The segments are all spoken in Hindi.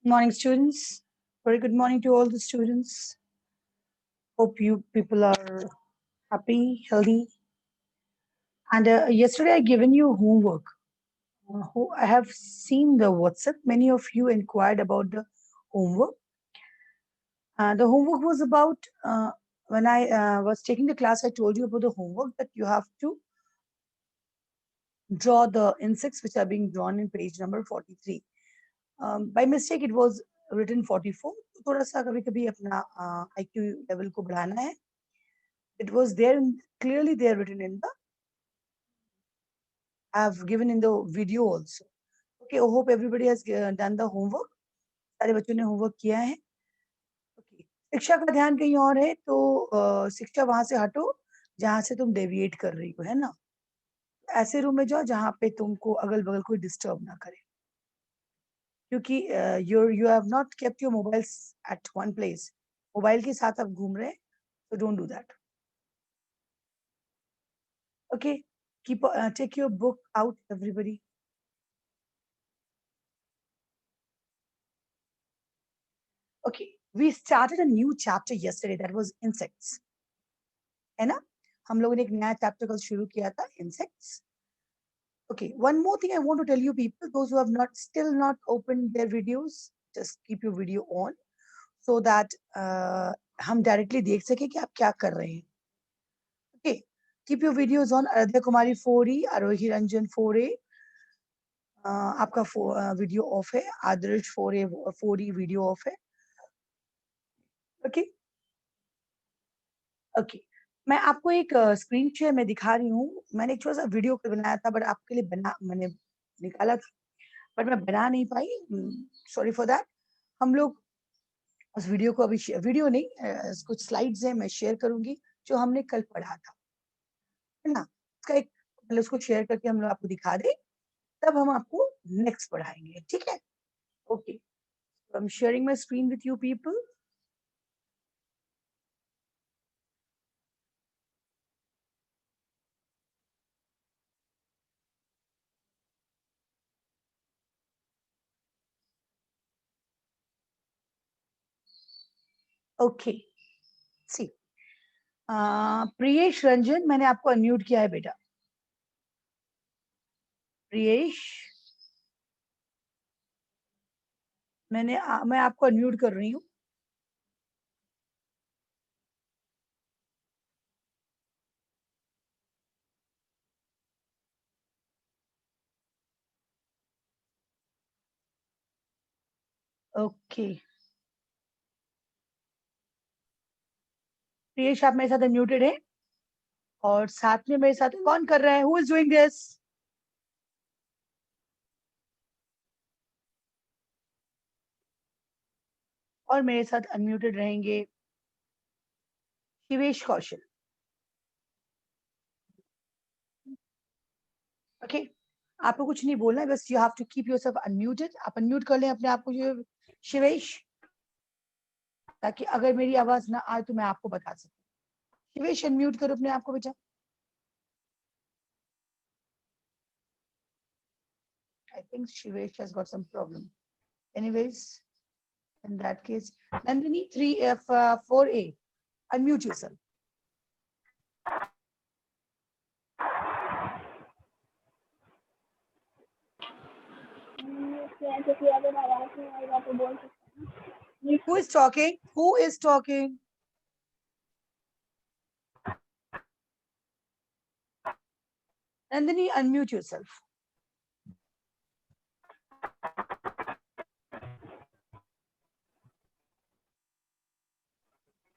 Morning, students. Very good morning to all the students. Hope you people are happy, healthy. And yesterday I given you homework. I have seen the WhatsApp. Many of you inquired about the homework. The homework was about when I was taking the class. I told you about the homework that you have to draw the insects which are being drawn in page number 43. By mistake, it was written 44. थोड़ा सा कभी-कभी अपना IQ level को बढ़ाना है. It was there clearly there written in the I've given in the video also. Okay, I hope everybody has done the homework. सारे बच्चों ने होमवर्क किया है. Okay. शिक्षा का ध्यान कहीं और है तो शिक्षा वहां से हटो जहां से तुम डेविएट कर रही हो, है ना. ऐसे रूम में जाओ जहां पे तुमको अगल बगल कोई डिस्टर्ब ना करे, क्योंकि you have not kept your mobiles at one place. Mobile के साथ आप घूम रहे हैं, so don't do that. Okay, take your book out, everybody. Okay, we started a new chapter yesterday, that was insects. है ना. हम लोगों ने एक नया चैप्टर कल शुरू किया था, insects. Okay, one more thing I want to tell you people, those who have still not opened their videos, just keep your video on so that हम directly देख सके कि आप क्या कर रहे हैं. Okay, keep your videos on. Aradhya Kumari 4E, Arohi Ranjan 4A, आपका वीडियो ऑफ है. आदर्श 4E वीडियो ऑफ है. ओके ओके, मैं आपको एक स्क्रीन शेयर में दिखा रही हूँ. मैंने एक छोटा सा वीडियो बनाया था, बट आपके लिए मैंने निकाला था, बट मैं बना नहीं पाई. Sorry for that. हम लोग उस वीडियो को अभी वीडियो नहीं, कुछ स्लाइड्स हैं, मैं शेयर करूंगी जो हमने कल पढ़ा था, है ना. उसका एक पहले उसको शेयर करके हम लोग आपको दिखा दें, तब हम आपको नेक्स्ट पढ़ाएंगे. ठीक है. Okay, I am sharing my screen with you people. Okay, see Priyesh Ranjan, मैंने आपको अनम्यूट किया है बेटा. प्रियेश, मैं आपको अनम्यूट कर रही हूँ. ओके, प्रियेश आप मेरे साथ अनम्यूटेड है, और साथ में मेरे साथ कौन कर रहा है, हु इज डूइंग दिस. और मेरे साथ अनम्यूटेड रहेंगे शिवेश कौशल. ओके, आपको कुछ नहीं बोलना है, बस you have to keep yourself unmuted. आप अनम्यूट कर लें अपने आप को शिवेश, ताकि अगर मेरी आवाज ना आए तो मैं आपको बता सकूं. शिवेश अनम्यूट करो अपने आप को बेटा. I think Shivesh has got some problem. Anyways, in that case, Nandini 4A, unmute yourself. Who is talking? Who is talking? Nandini, unmute yourself.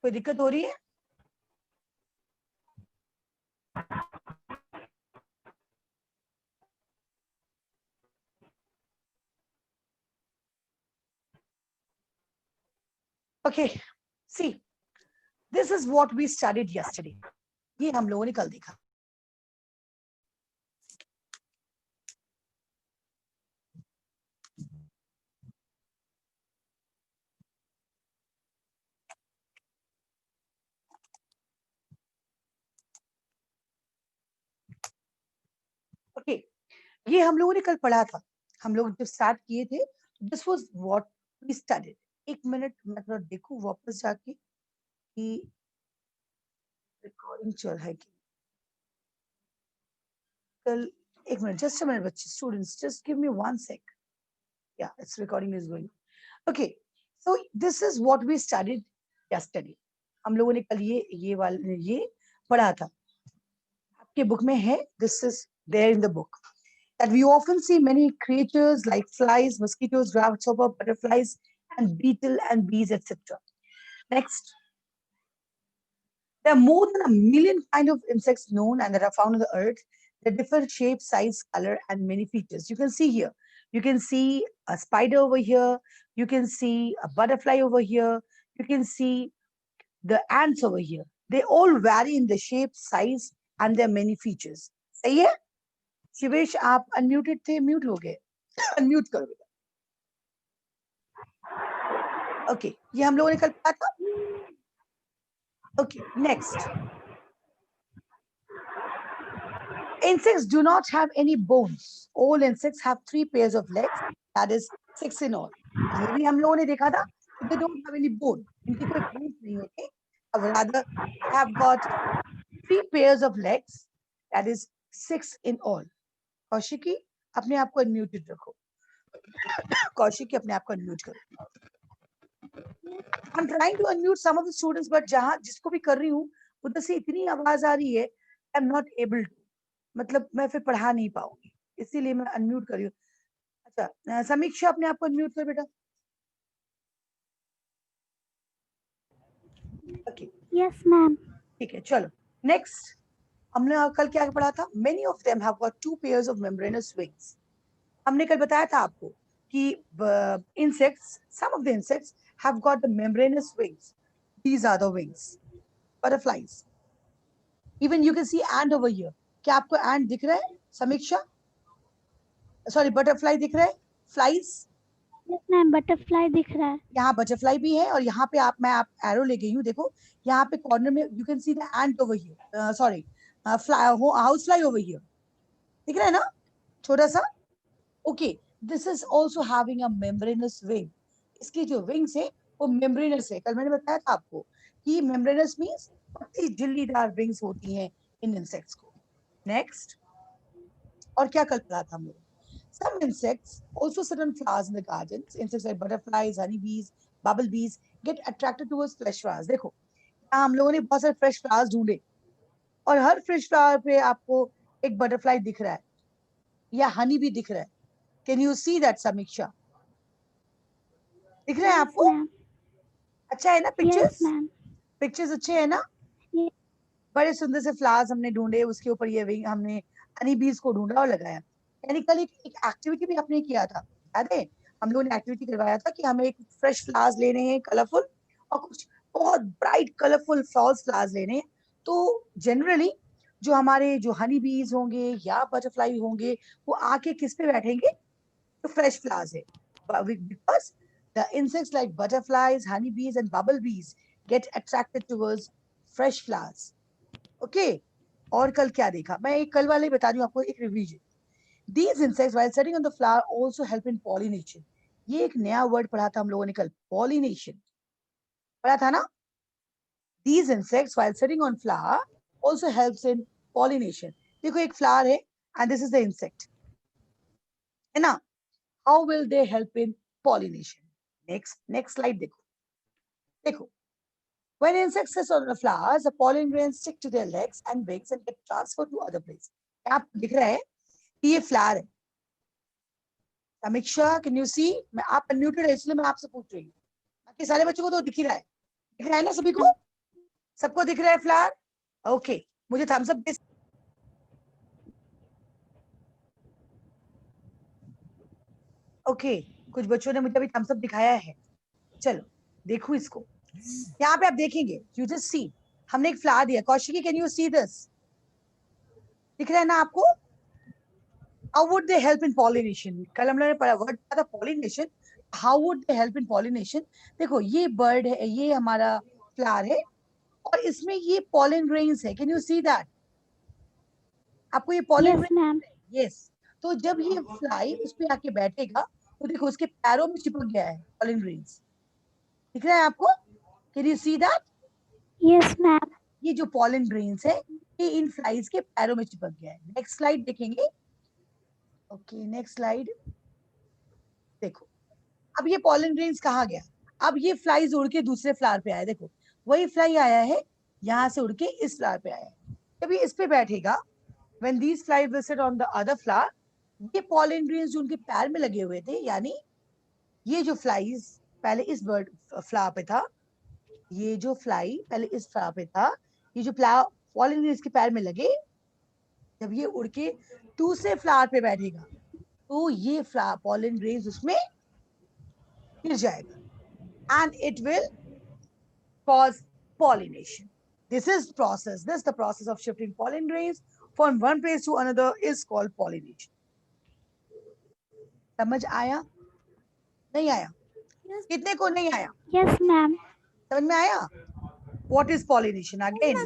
कोई दिक्कत हो रही है? Okay, see, this is what we studied yesterday. ये हम लोगों ने कल देखा. Okay, ये हम लोगों ने कल पढ़ा था. हम लोग जब स्टार्ट किए थे, this was what we studied. एक मिनट मैं थोड़ा देखूं वापस जाके कि रिकॉर्डिंग चल है कि कल एक मिनट जस्ट अ मिनट बच्चे students just give me 1 sec. Yeah, it's recording is going. Okay, so this is what we studied yesterday. हम लोगों ने कल ये पढ़ा था आपके बुक में है. This is there in the book that we often see many creatures like flies, mosquitoes, grasshopper, butterflies, and beetle and bees, etc. Next, there are more than 1 million kind of insects known and that are found on the earth. They differ shape, size, color, and many features. You can see here. You can see a spider over here. You can see a butterfly over here. You can see the ants over here. They all vary in the shape, size, and their many features. सही है? शिवेश आप अनम्यूटेड थे, म्यूट हो गए. अनम्यूट करो बेटा. ओके, ये हम लोगों ने कल पढ़ा था. Okay, next. Insects do not have any bones. All insects have 3 pairs of legs. That is 6 in all. ये भी हम लोगों ने देखा था. They don't have any bone. इनकी कोई bones नहीं होते. Rather, they have got 3 pairs of legs. That is 6 in all. Kaushiki अपने आप को अनम्यूटेड रखो. कौशिकी अपने आप को अनम्यूट करो. I'm trying to unmute some of the students, but जहाँ जिसको भी कर रही हूँ उधर से इतनी आवाज आ रही है. I'm not able to. मतलब मैं फिर पढ़ा नहीं पाऊंगी, इसीलिए मैं अनम्यूट कर रही हूँ. अच्छा समीक्षा अपने आप को अनम्यूट कर बेटा. Okay yes ma'am. ठीक है चलो नेक्स्ट. हमने कल क्या पढ़ा था? Many of them have got 2 pairs of membranes wings. हमने कल बताया था आपको कि insects, some of the insects have got the membranous wings. These are the wings. Butterflies. Even you can see ant over here. क्या आपको ant दिख रहा है समीक्षा? सॉरी बटरफ्लाई दिख रहा है? फ्लाइज? यस मैम बटरफ्लाई दिख रहा है. यहाँ बटरफ्लाई भी है और यहाँ पे मैं एरो ले गई हूँ. देखो यहाँ पे कॉर्नर में you can see the ant over here. Sorry house fly over here. दिख रहा है ना छोटा सा? Okay, this is also having a membranes wing. इसकी जो विंग्स है वो मेम्ब्रेनस है. कल मैंने बताया था आपको कि मेम्ब्रेनस मींस पतली झिल्लीदार विंग्स होती हैं इन इंसेक्ट्स को. नेक्स्ट, और क्या कल पढ़ा था हम लोग? Some insects also sit on flowers in the gardens. Insects like butterflies, honeybees, bumblebees get attracted towards fresh flowers. देखो यहाँ हम लोगों ने बहुत सारे fresh flowers ढूंढे और हर fresh flower पे आपको एक butterfly दिख रहा है या honey bee दिख रहा है. Can you see that समीक्षा? दिख रहा है आपको? अच्छा है ना पिक्चर्स? पिक्चर्स अच्छे है ना? बड़े सुंदर से फ्लावर्स हमने ढूंढे, उसके ऊपर ये विंग हमने हनी बीज को ढूंढा और लगाया. यानी कल एक एक्टिविटी भी आपने किया था, याद है? हम लोगों ने एक्टिविटी करवाया था कि हमें एक फ्रेश फ्लावर्स लेने हैं कलरफुल और कुछ बहुत ब्राइट कलरफुल फॉल्स फ्लावर्स लेने हैं. तो जनरली जो हमारे जो हनी बीज होंगे या बटरफ्लाई होंगे वो आके किस पे बैठेंगे? तो फ्रेश फ्लावर्स है. Because the insects like butterflies, Honey बीज एंड बबल बीज get attracted towards fresh flowers. Okay, और कल क्या देखा? मैं एक कल वाले बता रही हूँ आपको, एक revision. These insects while sitting on the flower also help in pollination. ये एक नया वर्ड पढ़ा था हम लोगों ने कल, pollination पढ़ा था ना? These insects while sitting on flower also helps in pollination. देखो एक flower है and this is the insect, है ना? How will they help in pollination? Next slide देखो. देखो, when insects sit on the flowers, the pollen grains stick to their legs and wings and get transferred to other places. आपको दिख रहा है ये फ्लावर है. समीक्षा कैन यू सी? मैं आप अनम्यूटेड है इसलिए मैं आपसे पूछ रही हूँ. बाकी सारे बच्चों को तो दिख ही रहा है. दिख रहा है ना सभी को? सबको दिख रहा है फ्लावर? ओके, मुझे थम्स अप दे. ओके, कुछ बच्चों ने मुझे अभी थम्स अप दिखाया है. चलो देखो इसको. यहाँ पे आप देखेंगे, यू जस्ट सी, हमने एक फ्लावर दिया. Kaushiki can you see this? दिख रहा है ना आपको? How would they help in pollination? कल हम लोगों ने पढ़ा वर्ड था pollination. How would they help in pollination? देखो ये बर्ड है, ये हमारा फ्लावर है और इसमें ये pollen grains है. Can you see that? आपको ये pollen grains? Yes. तो जब ये फ्लाई उस पे आके बैठेगा तो देखो उसके पैरों में चिपक गया है पॉलन ग्रेन्स, दिख रहा है आपको? Can you see that? Yes ma'am. ये जो पॉलन ग्रेन्स है ये इन फ्लाइज के पैरों में चिपक गया है। नेक्स्ट स्लाइड देखेंगे। ओके नेक्स्ट स्लाइड देखो। अब ये पॉलन ग्रेन्स कहाँ गया? अब ये फ्लाइज उड़ के दूसरे फ्लावर पे आया। देखो वही फ्लाई आया है, यहाँ से उड़ के इस फ्लावर पे आया है। जब ये इस पे बैठेगा, when these flies will sit on the other flower, ये पॉलन ग्रेन्स जो उनके पैर में लगे हुए थे, यानी ये जो फ्लाइज पहले इस बर्ड फ्लावर पे था, ये जो फ्लाई पहले इस फ्लावर पे था, ये जो पॉलन ग्रेन्स के पैर में लगे, जब ये उड़ के दूसरे फ्लावर पे बैठेगा तो ये पॉलन ग्रेन्स उसमें गिर जाएगा and it will cause pollination. This is the process of shifting pollen grains from one place to another is called pollination. समझ आया? नहीं आया? कितने को नहीं आया? Yes ma'am. समझ में आया? What is pollination? Again,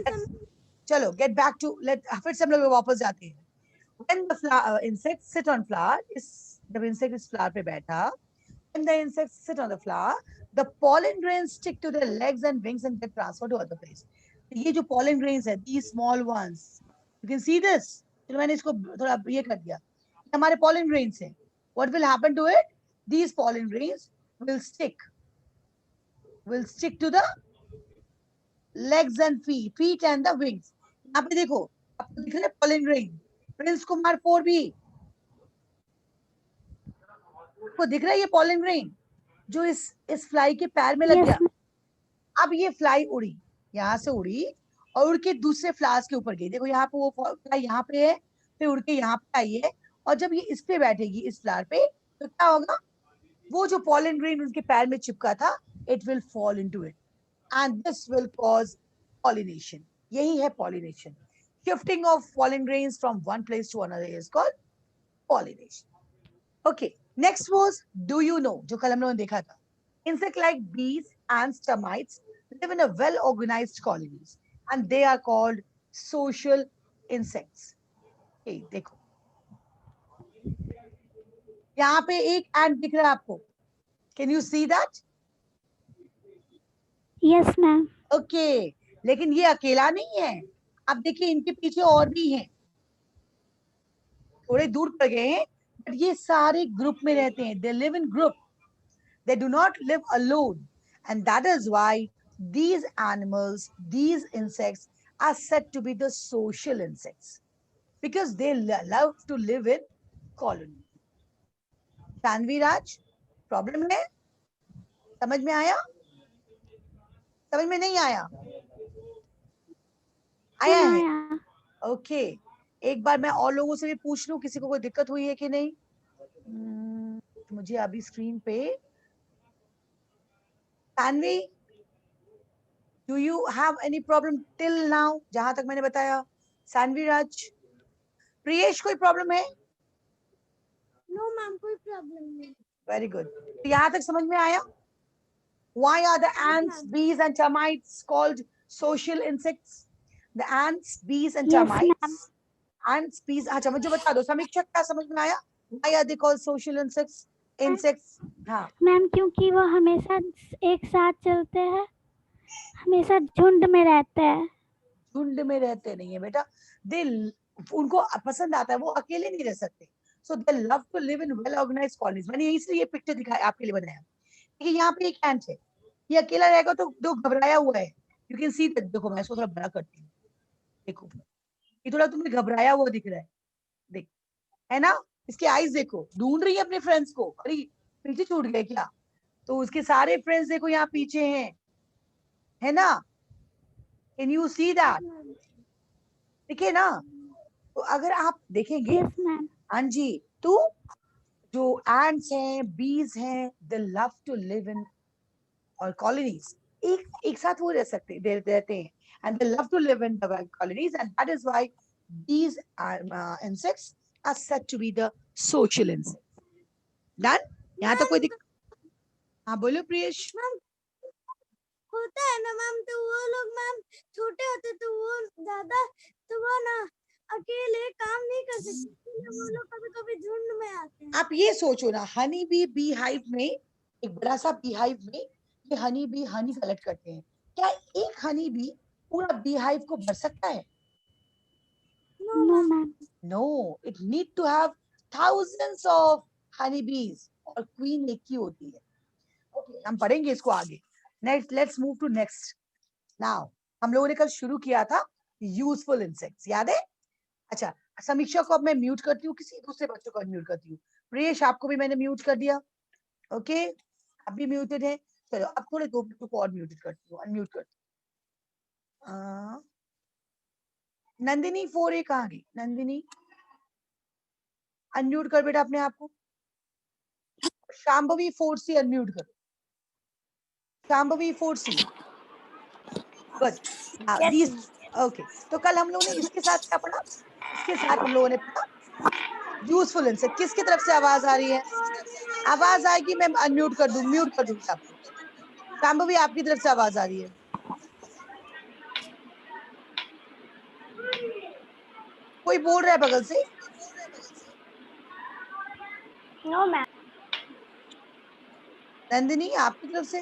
चलो get back to फिर से हम लोग वापस जाते हैं। When the insects sit on flower, जब insect इस flower पे बैठा, when the insects sit on the flower, the pollen grains stick to their legs and wings and get transferred to other place. ये जो pollen grains है, these small ones, you can see this. चलो मैंने इसको थोड़ा ये कर दिया। हमारे pollen grains हैं. What will happen to it? These pollen grains will stick to the legs and feet and the wings. यहाँ पे देखो, आपको दिख रहा है pollen grain. Prince Kumar 4B, आपको दिख रहा है ये pollen grain जो इस फ्लाई के पैर में लग गया। अब ये फ्लाई उड़ी, यहाँ से उड़ी और उड़ के दूसरे फ्लावर्स के ऊपर गई। देखो यहाँ पे वो फ्लाई यहाँ पे है, फिर उड़ के यहाँ पे आई है, और जब ये इस पे बैठेगी इस फ्लावर पे, तो क्या होगा? वो जो पॉलन ग्रेन उनके पैर में चिपका था, it will fall into it and this will cause pollination. यही है pollination. Shifting of pollen grains from one place to another is called pollination. Okay next was do you know, जो कल हम लोगों ने देखा था। Insect like bees, ants, termites live in a well-organized colonies, and they are called social insects. Okay, देखो, यहाँ पे एक ant दिख रहा है आपको? Can you see that? Yes ma'am. Okay, लेकिन ये अकेला नहीं है। आप देखिए इनके पीछे और भी हैं, थोड़े दूर पर गए हैं, बट ये सारे ग्रुप में रहते हैं। They live in group. They do not live alone. And that is why these animals, these insects are said to be the social insects because they love to live in colony. Tanvi Raj, problem है? समझ में आया? समझ में नहीं आया? आया है? ओके एक बार मैं और लोगों से भी पूछ लूं, किसी को कोई दिक्कत हुई है कि नहीं? मुझे अभी स्क्रीन पे Tanvi, do you have any problem till now? जहां तक मैंने बताया। सानवी राज, प्रियेश कोई प्रॉब्लम है? नो मैम कोई प्रॉब्लम नहीं। Very good. तो यहाँ तक समझ में आया? Why are the ants, bees and termites called social insects? The ants, bees and termites. Ants, bees, अच्छा मुझे बता दो समीक्षा, क्या समझ में आया? Why are they called social insects? हाँ मैम क्योंकि वो हमेशा एक साथ चलते हैं, हमेशा झुंड में रहते हैं। झुंड में रहते नहीं है बेटा, दे उनको पसंद आता है, वो अकेले नहीं रह सकते। So they love to live in well organised colonies. मैंने इसलिए ये पिक्चर दिखाया आपके लिए बनाया कि यहाँ पे एक एंट है, ये अकेला रहेगा तो घबराया हुआ है। यू कैन सी दैट, देखो मैं इसको थोड़ा बड़ा करती हूँ, देखो ये थोड़ा तुम्हें घबराया हुआ दिख रहा है, देख, है ना? इसके आईज देखो, ढूंढ रही है अपने फ्रेंड्स को। अरे पीछे छूट गए क्या? तो उसके सारे फ्रेंड्स देखो यहाँ पीछे हैं, है ना? Can you see that? देखिए ना, तो अगर आप देखेंगे, हाँ जी, तो जो एंट्स हैं, बीज हैं, they love to live in और कॉलोनीज, एक साथ वो रह सकते रहते हैं, and they love to live in the colonies, and that is why these insects are said to be the social insects. Done? यहाँ तक कोई दिक्कत? हाँ बोलो प्रियेश। होता है ना मैम, तो वो लोग मैम छोटे होते तो वो ज्यादा, तो वो ना अकेले काम नहीं कर सकते, इसलिए वो लोग कभी कभी झुंड में आते हैं। आप ये सोचो ना, हनी बी हाइव में, एक बड़ा सा बी हाइव में ये हनी बी हनी कलेक्ट करते हैं। क्या एक हनी बी पूरा बी हाइव को भर सकता है? No ma'am. No, it need to have thousands of honeybees और क्वीन एक ही होती है। Okay, हम पढ़ेंगे इसको आगे। Next, let's move to next. Now, हम लोगों ने कल शुरू किया था यूजफुल इंसेक्ट्स, याद है? अच्छा, समीक्षा को अब मैं म्यूट करती हूँ, किसी दूसरे बच्चों को अनम्यूट करती हूँ। प्रियेश, आपको भी मैंने म्यूट कर दिया। ओके, आप भी म्यूटेड है। चलो, अब थोड़े दो बच्चों को और म्यूटेड करती हूँ, अनम्यूट करती हूँ। नंदिनी 4A कहाँ गई? नंदिनी अनम्यूट कर बेटा अपने आप को। शांभवी 4C अनम्यूट करो। Shambhavi 4C। Good. Now these, okay, तो कल हम लोगों ने इसके साथ क्या पढ़ा? इसके साथ हम लोगों ने पढ़ा यूजफुल इंसेक्ट। किसकी तरफ से आवाज आ रही है? आवाज आएगी, मैं अनम्यूट कर दूं, म्यूट कर दूंगी आपको। शांभवी, आपकी तरफ से आवाज आ रही है? कोई बोल रहा है बगल से? No ma'am. नंदिनी, आपकी तरफ से?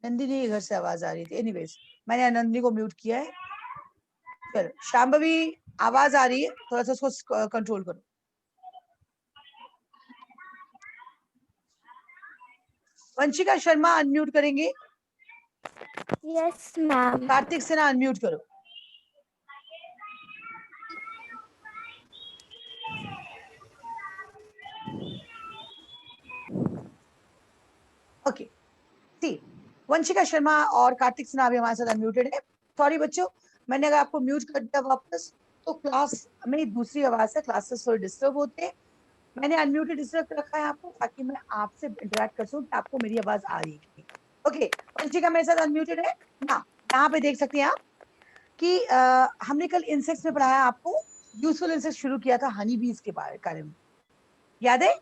नंदिनी के घर से आवाज आ रही थी। एनीवेज, मैंने नंदिनी को म्यूट किया है। चलो, शांभवी आवाज आ रही है, थोड़ा सा उसको कंट्रोल करो। वंशिका शर्मा अनम्यूट करेंगे। Yes ma'am. Kartik Sinha unmute करो। ओके, सी, वंशिका शर्मा और कार्तिक सिन्हा अभी हमारे साथ अनम्यूटेड है। सॉरी बच्चों, मैंने अगर आपको म्यूट कर दिया वापस तो क्लास में दूसरी आवाज से क्लासेस थोड़े डिस्टर्ब होते हैं। मैंने अनम्यूटेड इसलिए रखा है आपको ताकि मैं आपसे इंटरेक्ट कर सकूं कि आपको मेरी आवाज आ रही है। ओके, वंशिका मेरे साथ अनम्यूटेड है ना? यहाँ पे देख सकते हैं आप कि हमने कल इंसेक्ट्स में पढ़ाया आपको, यूजफुल इंसेक्ट शुरू किया था हनी बीज के बारे में, याद है?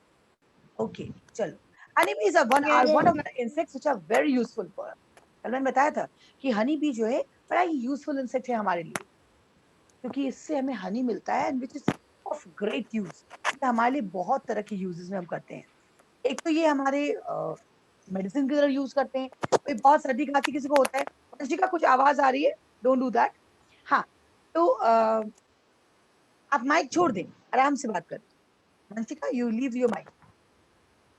ओके, चलो, honey bees are one of the insects which are very useful for. कल मैंने बताया था कि हनी बी जो है बड़ा ही यूजफुल इंसेक्ट है हमारे लिए, क्योंकि इससे हमें हनी मिलता है and which is of great use. हमारे लिए बहुत तरह के यूजेस में हम करते हैं। एक तो ये हमारे मेडिसिन की तरह यूज करते हैं। कोई बहुत सर्दी खांसी किसी को होता है, वंशिका कुछ आवाज आ रही है, डोंट डू दैट। हाँ, तो आप माइक छोड़ दें, आराम से बात करें। Vanshika, you leave your mic,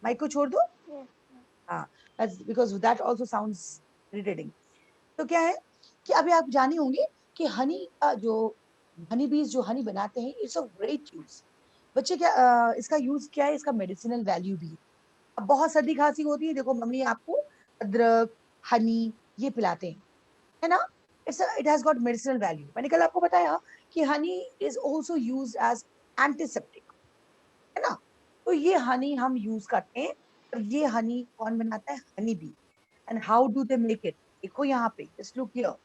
mic को छोड़ दो। हाँ, because that also sounds irritating. तो क्या है कि अभी आप जाने होंगे कि हनी का जो हनी बीज जो हनी बनाते हैं, इट्स ऑफ ग्रेट यूज। बच्चे क्या इसका यूज क्या है? इसका मेडिसिनल वैल्यू भी है। अब बहुत सर्दी खांसी होती है, देखो मम्मी आपको अदरक, हनी ये पिलाते हैं, है ना? It has got medicinal value. मैंने कल आपको बताया कि honey is also used as antiseptic, है ना? तो ये हनी हम यूज करते हैं। और ये हनी कौन बनाता है? Honey B. And how do they make it? देखो यहाँ पे, just look here.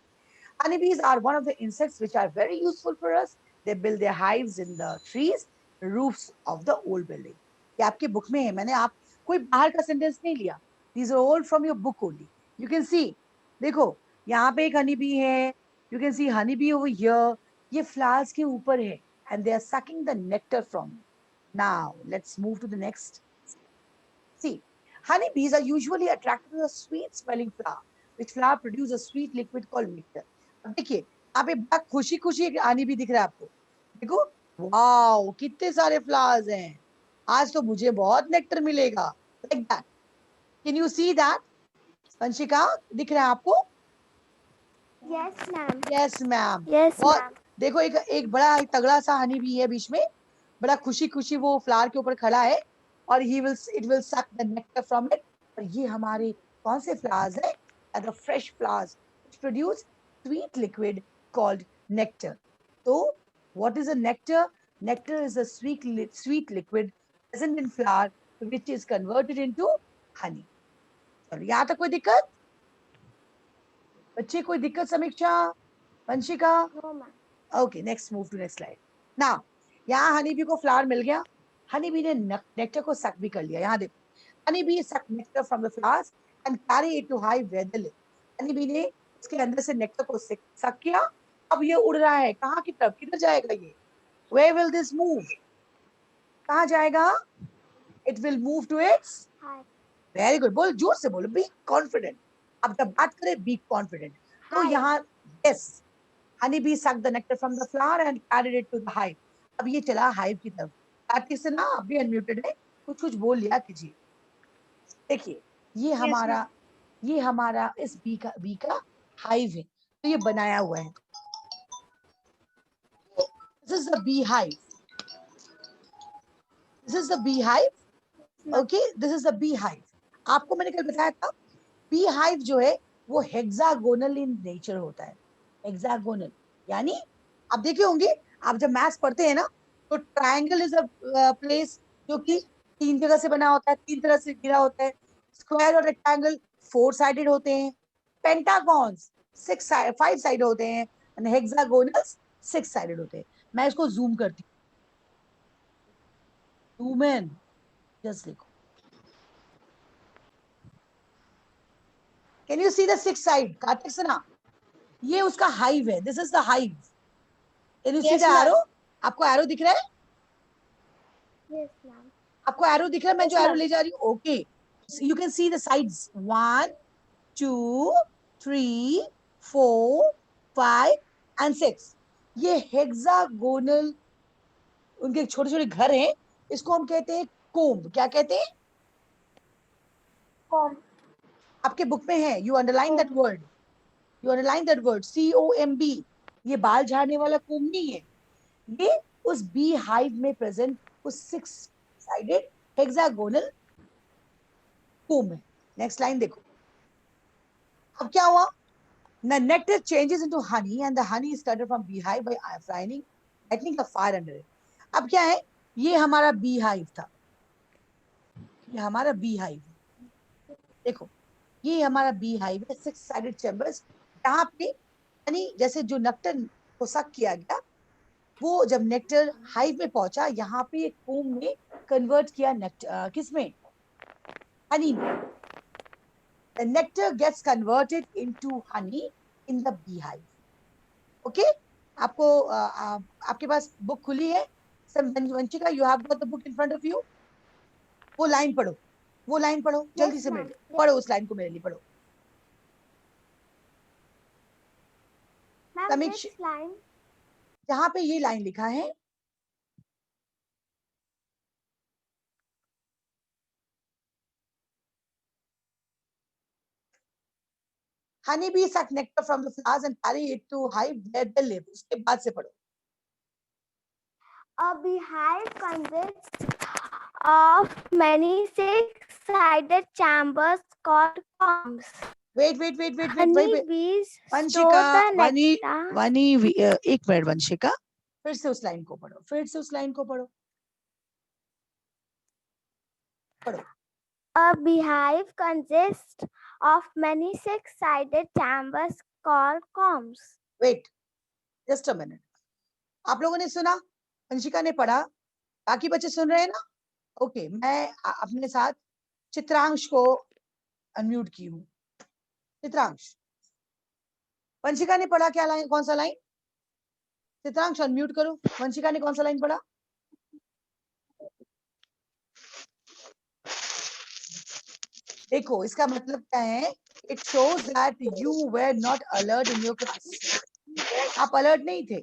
Honeybees are one of the insects which are very useful for us. They build their hives in the trees, roofs of the old building. ये आपकी बुक में है, मैंने आप कोई बाहर का सेंटेंस नहीं लिया। These are all from your book only. You can see, देखो यहाँ पे एक हनी बी है, you can see honey bee over here. ये flowers के ऊपर है and they are sucking the nectar from it. Now let's move to the next. See, honeybees are usually attracted to a sweet smelling flower, which flower produce a sweet liquid called nectar. अब देखिए, यहाँ पे बड़ा खुशी खुशी एक हनी बी दिख रहा है आपको। देखो, वाओ कितने सारे फ्लावर्स हैं, आज तो मुझे बहुत नेक्टर मिलेगा। Like that, can you see that? Vanshika, दिख रहा है आपको? Yes ma'am. Yes ma'am. Yes बहुत, मैम। देखो एक बड़ा एक तगड़ा सा हनी बी है बीच में, बड़ा खुशी खुशी वो फ्लावर के ऊपर खड़ा है और it will suck the nectar from it. और ये हमारे कौन से फ्लावर्स है? The fresh flowers which produce sweet liquid called nectar. तो what is a nectar? Nectar is a sweet liquid present in flower which is converted into honey. चलो, यहाँ तक कोई दिक्कत? बच्चे कोई दिक्कत? Samiksha, Vanshika? No ma'am. Okay, next, move to next slide. Now, यहाँ हनी बी को फ्लावर मिल गया, हनी बी ने नेक्टर को सक भी कर लिया। यहाँ देखो, honey bee suck nectar from the flowers and carry it to hive where they live. Honey bee ने उसके अंदर से नेक्टर को सक किया, अब ये उड़ रहा है कहाँ की तरफ, किधर जाएगा ये, where will this move, कहाँ जाएगा, it will move to its, very good, बोल जोर से बोलो, बी कॉन्फिडेंट। अब जब बात करें बी कॉन्फिडेंट, तो यहाँ yes, honey bee suck the nectar from the flower and carried it to the hive. अब ये चला हाइव की तरफ। कार्तिक से ना अभी अनम्यूटेड है, कुछ कुछ बोल लिया कीजिए। देखिए ये हमारा इस बी का हाइव है, तो ये बनाया हुआ है, this is the bee hive, this is the bee hive, okay, this is the bee hive. आपको मैंने कल बताया था बी हाइव जो है वो हेक्सागोनल इन नेचर होता है, हेक्सागोनल, यानी आप देखे होंगे, आप जब मैथ्स पढ़ते हैं ना, तो ट्रायंगल इज अ प्लेस जो कि 3 जगह से बना होता है, 3 तरह से घिरा होता है। स्क्वायर और रेक्टेंगल 4 साइडेड होते हैं, पेंटागॉन्स 5 साइड होते हैं, एंड हेक्सागोनल्स 6 साइडेड होते हैं। मैं इसको जूम करती हूँ, जूम इन, जस्ट देखो, can you see the 6 side, Kartik Sana, ये उसका हाइव है, this is the hive, can you see the arrow, आपको एरो दिख रहा है, आपको एरो दिख रहा है, मैं जो एरो ले जा रही हूँ, okay, you can see the sides, 1 2 3 4 5 and 6, ये हेक्सागोनल उनके छोटे छोटे घर हैं, इसको हम कहते हैं कोम्ब। क्या कहते हैं, कॉम, आपके बुक में है, you underline that word, you underline that word, COMB। ये बाल झाड़ने वाला कोम्ब नहीं है, ये उस बी हाइव में प्रेजेंट उस 6 साइडेड हेक्सागोनल कोम्ब है। नेक्स्ट लाइन देखो, अब क्या हुआ, the nectar changes into honey and the honey is started from beehive by lighting a fire under it। अब क्या है, ये हमारा बी हाइव था, ये हमारा बी हाइव, देखो ये हमारा बी हाइव है, 6 साइडेड चैम्बर्स, यहाँ पे यानी जैसे जो नेक्टर को सक किया गया, वो जब नेक्टर हाइव में पहुंचा, यहाँ पे कोम में कन्वर्ट किया नेक्टर किसमें, हनी में। The nectar gets converted into honey in the beehive। Okay, आपको आपके पास बुक खुली है, Vanshika, you have got the book in front of you, वो लाइन पढ़ो, वो लाइन पढ़ो जल्दी से, मेरे पढ़ो उस लाइन को, मेरे लिए पढ़ो। समीक्ष, जहां पे ये लाइन लिखा है, honey bee suck nectar from the flowers and carry it to hive where they live, उसके बाद से पढ़ो। A beehive consists of many six-sided chambers called combs. Wait, Honeybees Vanshika, store the nectar. एक मिनट वंशिका, फिर से उस लाइन को पढ़ो, फिर से उस लाइन को पढ़ो, पढ़ो। A beehive consists of many six-sided chambers called combs. Wait just a minute, आप लोगों ने सुना, वंशिका ने पढ़ा, बाकी बच्चे सुन रहे हैं ना, ओके, मैं अपने साथ चित्रांश को अनम्यूट की हूँ। चित्रांश, वंशिका ने पढ़ा क्या लाइन, कौन सा लाइन, चित्रांश अनम्यूट करो, वंशिका ने कौन सा लाइन पढ़ा, देखो इसका मतलब क्या है, it shows that you were not alert in your class, आप अलर्ट नहीं थे,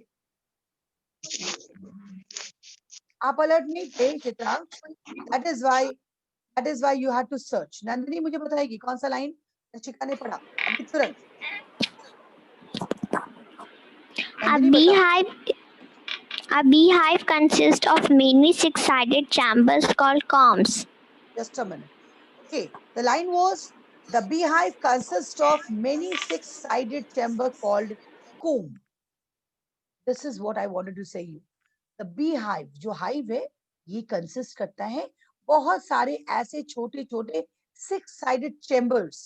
आप अलर्ट नहीं थे Chitransh, that is why you had to search. Nandini मुझे बताएगी कौन सा लाइन वंशिका ने पढ़ा अभी तुरंत, A beehive consists of many six-sided chambers called combs. Just a minute. Okay, the line was, the beehive consists of many six-sided chamber called comb। This is what I wanted to say you। The beehive, जो hive है, ये consist करता है बहुत सारे ऐसे छोटे छोटे six-sided chambers।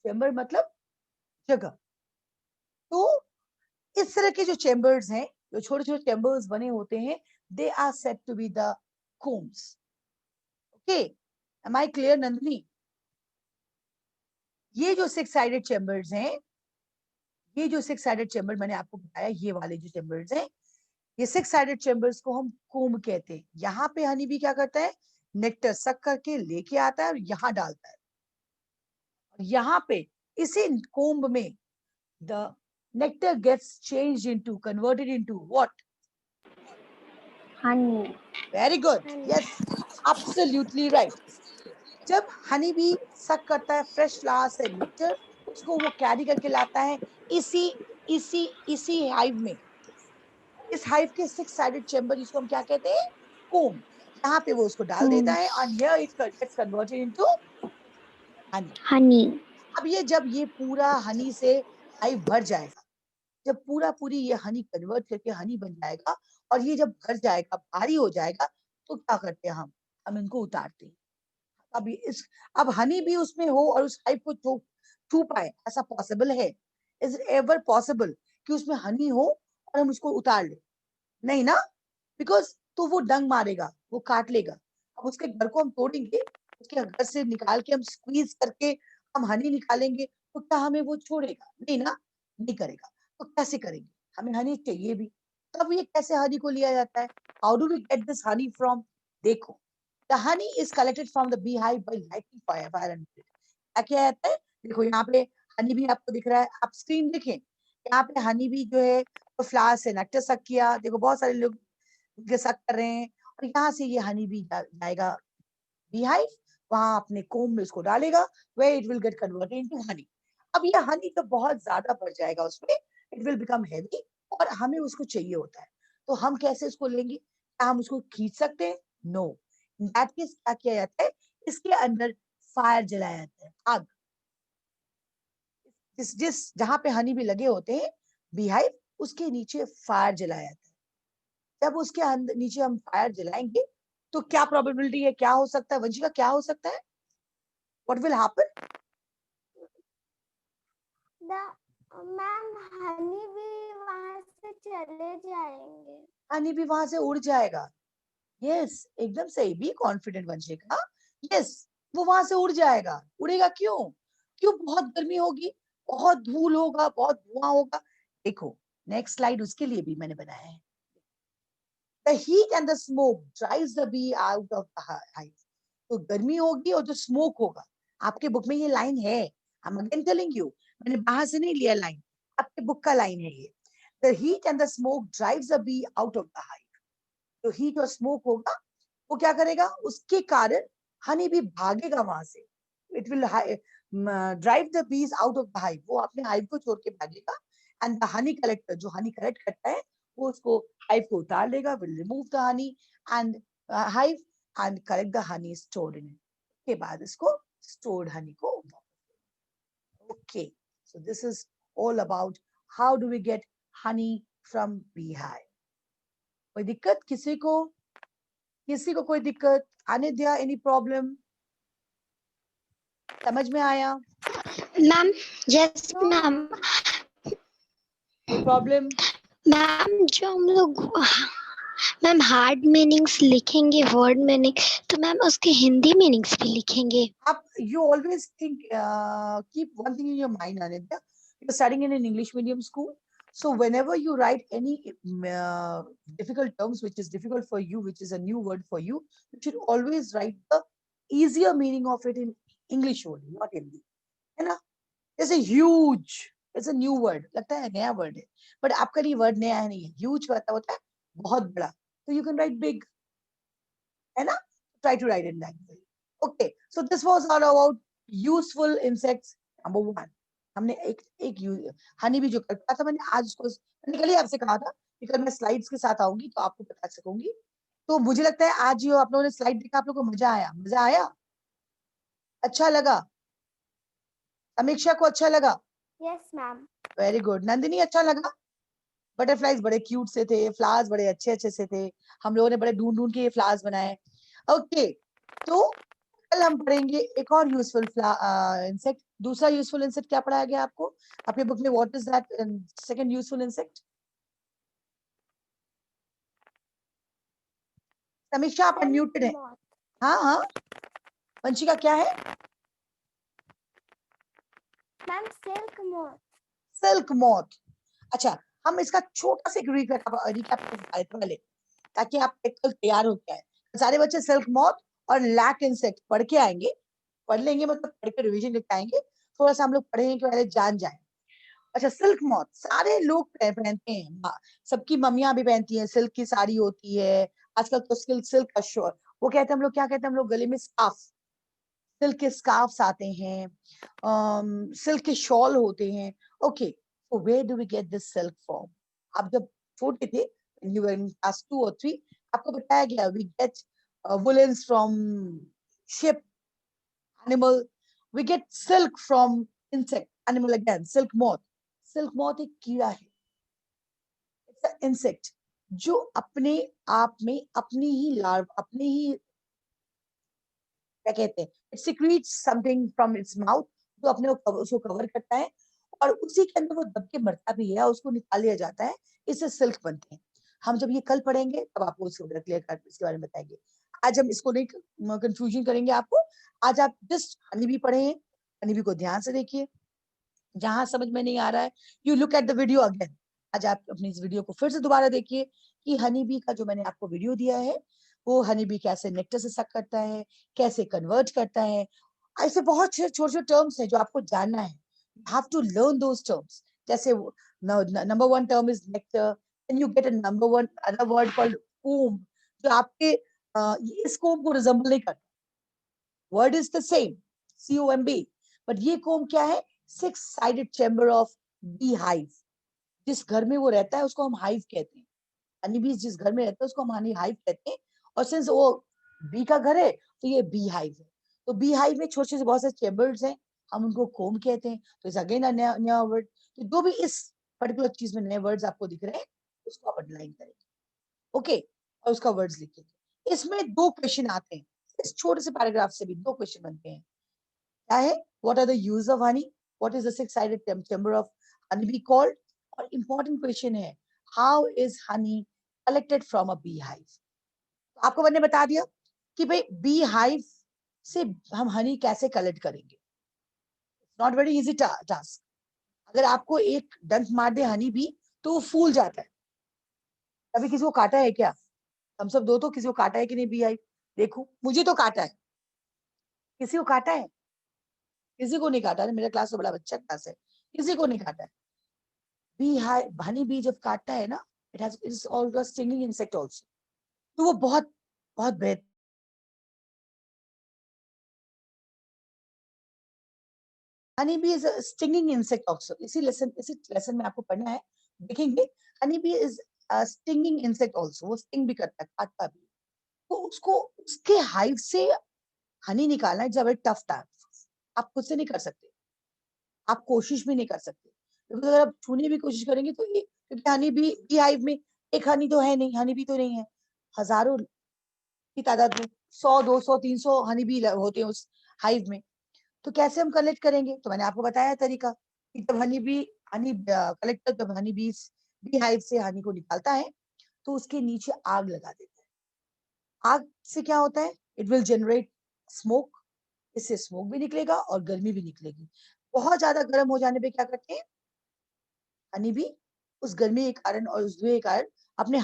chamber मतलब जगह, तो इस तरह के जो chambers हैं, जो छोटे छोटे chambers बने होते हैं, they are said to be the combs। Okay, am I clear Nandini? ये जो 6 साइडेड चैम्बर्स हैं, ये जो 6 साइडेड चेम्बर मैंने आपको बताया, ये वाले जो चेम्बर्स हैं, ये 6 साइडेड चेम्बर्स को हम कोम्ब कहते हैं। यहाँ पे हनी बी क्या करता है, नेक्टर सक करके लेके आता है और यहाँ डालता है। यहाँ पे इसी कोम्ब में the nectar gets changed into, converted into what? honey. Very good. Yes, absolutely right. जब हनी बी सक करता है फ्रेश फ्लावर से नेक्टर, उसको वो कैरी करके लाता है इसी इसी इसी हाइव में। इस हाइव के 6 साइडेड चेम्बर, जिसको हम क्या कहते हैं, कोम, यहाँ पे वो उसको डाल देता है and here it gets converted into honey. Honey. अब ये जब ये पूरा हनी से हाइव भर जाएगा, जब पूरा पूरी ये हनी कन्वर्ट करके हनी बन जाएगा और ये जब भर जाएगा, भारी हो जाएगा, तो क्या करते हैं हम इनको उतारते हैं। अब हनी भी उसमें हो और उस हाइव को छू पाए, ऐसा पॉसिबल है? इज इट एवर पॉसिबल कि उसमें हनी हो और हम उसको उतार ले? नहीं ना, बिकॉज तो वो डंग मारेगा, वो काट लेगा। अब उसके घर को हम तोड़ेंगे, उसके घर से निकाल के हम स्क्वीज करके हम हनी निकालेंगे, तो क्या हमें वो छोड़ेगा? नहीं ना, नहीं करेगा। तो कैसे करेंगे? हमें हनी चाहिए भी, तब ये कैसे हनी को लिया जाता है? How do we get this honey from? देखो, the honey is collected from the bee hive by lighting fire and क्या किया जाता है? देखो यहाँ पे हनी भी आपको दिख रहा है, आप स्क्रीन देखें, यहाँ पे हनी भी जो है तो फ्लावर से नेक्टर सक किया, देखो बहुत सारे लोग सक कर रहे हैं, और यहाँ से ये हनी भी जाएगा बी हाइव, वहां अपने कोम में उसको डालेगा, where it will get converted into honey. अब ये हनी जब बहुत ज्यादा बढ़ जाएगा उसमें, it will become heavy और हमें उसको चाहिए होता है, तो हम कैसे उसको लेंगे? क्या हम उसको खींच सकते हैं? नो, इन दैट केस क्या किया जाता है, इसके अंदर फायर जलाया जाता है, आग। जिस जहां पे हनी भी लगे होते हैं, बी हाइव, उसके नीचे फायर जलाया जाता है। जब उसके अंदर नीचे हम फायर जलाएंगे, तो क्या प्रोबेबिलिटी है, क्या हो सकता है वंशिका, क्या हो सकता है? What will happen? Ma'am Honey भी वहां से चले जाएंगे, हनी भी वहां से उड़ जाएगा। यस, एकदम सही, बी कॉन्फिडेंट वंशिका। यस, वो वहां से उड़ जाएगा। उड़ेगा क्यों? क्यों? बहुत गर्मी होगी, बहुत धूल होगा, बहुत धुआं होगा। देखो नेक्स्ट स्लाइड, उसके लिए भी मैंने बनाया है। The heat and the smoke drives the bee out of the hive. तो गर्मी होगी और जो स्मोक होगा, आपके बुक में ये लाइन है, I'm again telling you, मैंने बाहर से नहीं लिया लाइन, आपके बुक का लाइन है ये। The heat and the smoke drives the bee out of the hive. जो हीट और स्मोक होगा, वो क्या करेगा? उसके कारण हनी भी भागेगा वहां से। It will drive the bees out of the hive. वो अपने हाइव को छोड़ के भागेगा, and the honey collector, जो हनी कलेक्ट करता है, वो उसको हाइव को उतार लेगा, will remove the honey and hive and collect the honey stored in it. के बाद इसको stored honey को, okay, so this is all about how do we get honey from beehive. कोई दिक्कत किसी को? किसी को कोई दिक्कत? अनिद्या, एनी प्रॉब्लम? समझ में आया? Ma'am yes ma'am. कोई प्रॉब्लम? मैम जो हम लोग मैम हार्ड मीनिंग्स लिखेंगे, वर्ड मीनिंग, तो मैम उसके हिंदी मीनिंग्स भी लिखेंगे? आप you always think, keep one thing in your mind, Anidya. You're studying in an English medium school, so whenever you write any difficult terms which is difficult for you, which is a new word for you, you should always write the easier meaning of it in English only, not Hindi. है ना? There's a huge, it's a new word, लगता है नया word है, but आपका लिए word नया है नहीं है, huge का मतलब होता है बहुत बड़ा, so you can write big, है ना? Try to write it that way. Okay, so this was all about useful insects number 1. हमने एक हनी भी जो करता था, मैंने आज उसको, मैंने कल ही आपसे कहा था कि कल मैं स्लाइड्स के साथ आऊंगी तो आपको बता सकूंगी। तो मुझे लगता है आज जो आप लोगों ने स्लाइड देखा, आप लोगों को मजा आया? मजा आया? अच्छा लगा? समीक्षा को अच्छा लगा? Yes ma'am. Very good. Nandini, अच्छा लगा? बटरफ्लाईज बड़े क्यूट से थे, फ्लावर्स बड़े अच्छे अच्छे से थे, हम लोगों ने बड़े ढूंढ ढूंढ के ये फ्लावर्स बनाए। ओके, तो कल हम पढ़ेंगे एक और यूजफुल इंसेक्ट। दूसरा यूजफुल इंसेक्ट क्या पढ़ाया गया आपको अपने बुक में? What is that second useful insect? समीक्षा, आप अनम्यूटेड है। हाँ हाँ, वंशिका क्या है? Ma'am silk moth. Silk moth. अच्छा, हम इसका छोटा सा रिकैप पहले, ताकि आप कल तैयार हो जाए। सारे बच्चे सिल्क मॉथ और लैक इंसेक्ट पढ़ के आएंगे, पढ़ लेंगे मतलब पढ़ के रिवीजन लिख आएंगे, थोड़ा सा हम लोग पढ़ेंगे कि पहले जान जाए। अच्छा, सिल्क मॉथ सारे लोग पहनते हैं, सबकी मम्मियां भी पहनती हैं, सिल्क की साड़ी होती है, आजकल तो सिल्क का शॉल, वो कहते हैं हम लोग क्या कहते हैं, हम लोग गले में स्कार्फ, सिल्क के स्कार्फ्स आते हैं, सिल्क के शॉल होते हैं। Okay, so where do we get this silk from? आप जब छोटे थे, when you were in class 2 or 3, आपको बताया गया we get woolens from sheep, animal, we get silk from insect, animal again, silk moth. Silk moth एक कीड़ा है, it's an insect जो अपने आप में अपनी ही अपने ही क्या कहते हैं, it secretes something from its mouth, जो अपने उसको कवर करता है और उसी के अंदर वो दब के मरता भी है, उसको निकाल लिया जाता है, इससे सिल्क बनते हैं। हम जब ये कल पढ़ेंगे तब आपको उसको क्लियर कट इसके बारे में बताएंगे। आज हम इसको नहीं कंफ्यूजन करेंगे आपको। आज आप जस्ट हनी बी पढ़े हैं, हनी बी को ध्यान से देखिए, जहां समझ में नहीं आ रहा है you look at the video again. आज आप अपनी इस वीडियो को फिर से दोबारा देखिए कि हनी बी का जो मैंने आपको वीडियो दिया है, वो हनी बी कैसे नेक्टर से सक करता है, कैसे कन्वर्ट करता है। ऐसे बहुत छोटे छोटे टर्म्स हैं जो आपको जानना है, you have to learn those terms. जैसे number one term is nectar, then you get a number one other word called comb, जो आपके इस comb को resemble नहीं करता, word is the same, comb, but ये comb क्या है, six sided chamber of beehive, जिस घर में वो रहता है उसको हम hive कहते हैं, हनी बी जिस घर में रहता है उसको हम हनी हाइव कहते हैं, और सिंस वो बी का घर है तो ये बी हाइव है। तो बी हाइव में छोटे छोटे बहुत सारे चेम्बर्स हैं, हम उनको कोम कहते हैं। तो इस अगेन नया वर्ड, तो जो भी इस पर्टिकुलर चीज में नए वर्ड्स आपको दिख रहे हैं उसको आप अंडरलाइन करेंगे, ओके, और उसका वर्ड्स लिखेंगे। इसमें दो क्वेश्चन आते हैं, इस छोटे से पैराग्राफ से भी दो क्वेश्चन बनते हैं। क्या है, what are the use of honey, what is the six sided chamber of honey bee called, और इंपॉर्टेंट क्वेश्चन है, how is honey collected from a bee hive. तो आपको मैंने बता दिया कि भाई बी हाइव से हम हनी कैसे कलेक्ट करेंगे, नॉट वेरी इजी टास्क। अगर आपको एक डंक मार दे हनी बी तो वो फूल जाता है। कभी किसी को काटा है क्या, हम सब दो तो किसी को काटा है कि नहीं बी हाइव, देखो मुझे तो काटा है, किसी को काटा है, किसी को नहीं काटा है, मेरा क्लास तो बड़ा बच्चा क्लास है, किसी को नहीं काटा है। बी हाइव हनी बी जब काटता है ना, it has its also stinging insect also, तो वो बहुत बहुत बेहतर। Honey bee is a stinging insect also, इसी लेसन में आपको पढ़ना है, देखेंगे। Honey bee is a stinging insect also, वो स्टिंग भी करता है, काटता भी। तो उसको उसके हाइव से हनी निकालना is a very tough task, आप खुद से नहीं कर सकते, आप कोशिश भी नहीं कर सकते, क्योंकि अगर आप छूने भी कोशिश करेंगे तो ये, क्योंकि हनी बी हाइव में एक हनी तो है नहीं, हनी बी तो नहीं है, हजारों की तादाद में 100 200 300 हनी बी होते हैं उस हाइव में। तो कैसे हम कलेक्ट करेंगे, तो मैंने आपको बताया तरीका कि जब हनी कलेक्टर जब हनी बी हाइव से हनी को निकालता है तो उसके नीचे आग लगा देता है। आग से क्या होता है, इट विल जनरेट स्मोक, इससे स्मोक भी निकलेगा और गर्मी भी निकलेगी। बहुत ज्यादा गर्म हो जाने पे क्या करते हैं, हनी बी उस गर्मी के कारण और उस धुएं के कारण अपने